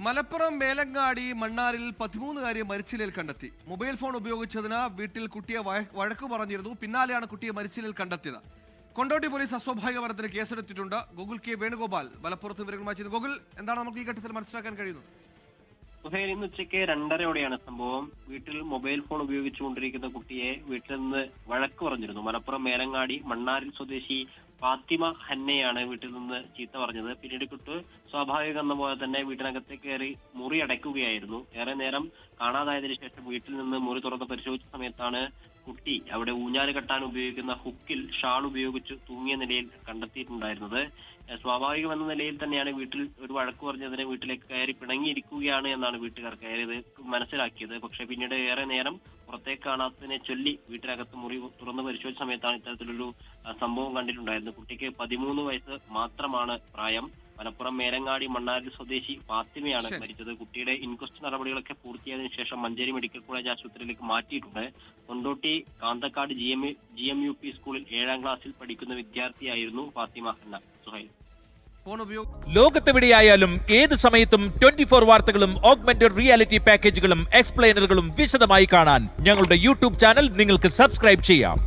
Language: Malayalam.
മലപ്പുറം മേലങ്ങാടി മണ്ണാരിൽ 13-കാരിയെ മരിച്ചിലയിൽ കണ്ടെത്തി. മൊബൈൽ ഫോൺ ഉപയോഗിച്ചതിന് വീട്ടിൽ കുട്ടിയെ വഴക്കു പറഞ്ഞിരുന്നു. പിന്നാലെയാണ് കുട്ടിയെ മരിച്ചിലയിൽ കണ്ടെത്തിയത്. കൊണ്ടോട്ടി പോലീസ് അസ്വാഭാവിക മരണത്തിന് കേസെടുത്തിട്ടുണ്ട്. ഗൂഗിൾ കെ വേണുഗോപാൽ മലപ്പുറത്ത് വിവരങ്ങളുമായി ചെയ്തു. ഗൂഗിൾ, എന്താണ് നമുക്ക് ഈ ഘട്ടത്തിൽ മനസ്സിലാക്കാൻ കഴിയുന്നത്? ഇന്ന് ഉച്ചയ്ക്ക് 2:30 സംഭവം. വീട്ടിൽ മൊബൈൽ ഫോൺ ഉപയോഗിച്ചുകൊണ്ടിരിക്കുന്ന കുട്ടിയെ വീട്ടിൽ നിന്ന് വഴക്ക് പറഞ്ഞിരുന്നു. മലപ്പുറം മേലങ്ങാടി മണ്ണാരിൽ സ്വദേശി ഫാത്തിമ ഹന്നയാണ് വീട്ടിൽ നിന്ന് ചീത്ത പറഞ്ഞത്. പിന്നീട് കുട്ടി സ്വാഭാവികം എന്ന പോലെ തന്നെ വീട്ടിനകത്തേക്ക് കയറി മുറി അടയ്ക്കുകയായിരുന്നു. ഏറെ നേരം കാണാതായതിനു ശേഷം വീട്ടിൽ നിന്ന് മുറി തുറന്ന് പരിശോധിച്ച സമയത്താണ് കുട്ടി അവിടെ ഊഞ്ഞാല് കെട്ടാൻ ഉപയോഗിക്കുന്ന ഹുക്കിൽ ഷാൾ ഉപയോഗിച്ച് തൂങ്ങിയ നിലയിൽ കണ്ടെത്തിയിട്ടുണ്ടായിരുന്നത്. സ്വാഭാവികം എന്ന നിലയിൽ തന്നെയാണ് വീട്ടിൽ ഒരു വഴക്ക് പറഞ്ഞതിന് വീട്ടിലേക്ക് കയറി പിണങ്ങിയിരിക്കുകയാണ് എന്നാണ് വീട്ടുകാർ കയറിയത് മനസ്സിലാക്കിയത്. പക്ഷെ പിന്നീട് ഏറെ നേരം പുറത്തേക്ക് കാണാത്തതിനെ ചൊല്ലി വീട്ടിനകത്ത് മുറി തുറന്ന് പരിശോധിച്ച സമയത്താണ് ഇത്തരത്തിലൊരു സംഭവം കണ്ടിട്ടുണ്ടായിരുന്നത്. കുട്ടിക്ക് 13 വയസ്സ് മാത്രമാണ് പ്രായം. മലപ്പുറം മേലങ്ങാടി മണ്ണാരി സ്വദേശി ഫാത്തിമയാണ് മരിച്ചത്. കുട്ടിയുടെ ഇൻക്വസ്റ്റ് നടപടികളൊക്കെ പൂർത്തിയായതിനു ശേഷം മഞ്ചേരി മെഡിക്കൽ കോളേജ് ആശുപത്രിയിലേക്ക് മാറ്റിയിട്ടുണ്ട്. കൊണ്ടോട്ടി കാന്തക്കാട് GMUP സ്കൂളിൽ 7ാം ക്ലാസ്സിൽ പഠിക്കുന്ന വിദ്യാർത്ഥിയായിരുന്നു ഫാത്തിമ ഹന്ന. സുഹൈൽ, ലോകത്തെവിടെയായാലും ഏത് സമയത്തും 24 വാർത്തകളും ഓഗ്മെന്റഡ് റിയാലിറ്റി പാക്കേജുകളും എക്സ്പ്ലെയിനറുകളും വിശദമായി കാണാൻ ഞങ്ങളുടെ യൂട്യൂബ് ചാനൽ നിങ്ങൾക്ക് സബ്സ്ക്രൈബ് ചെയ്യാം.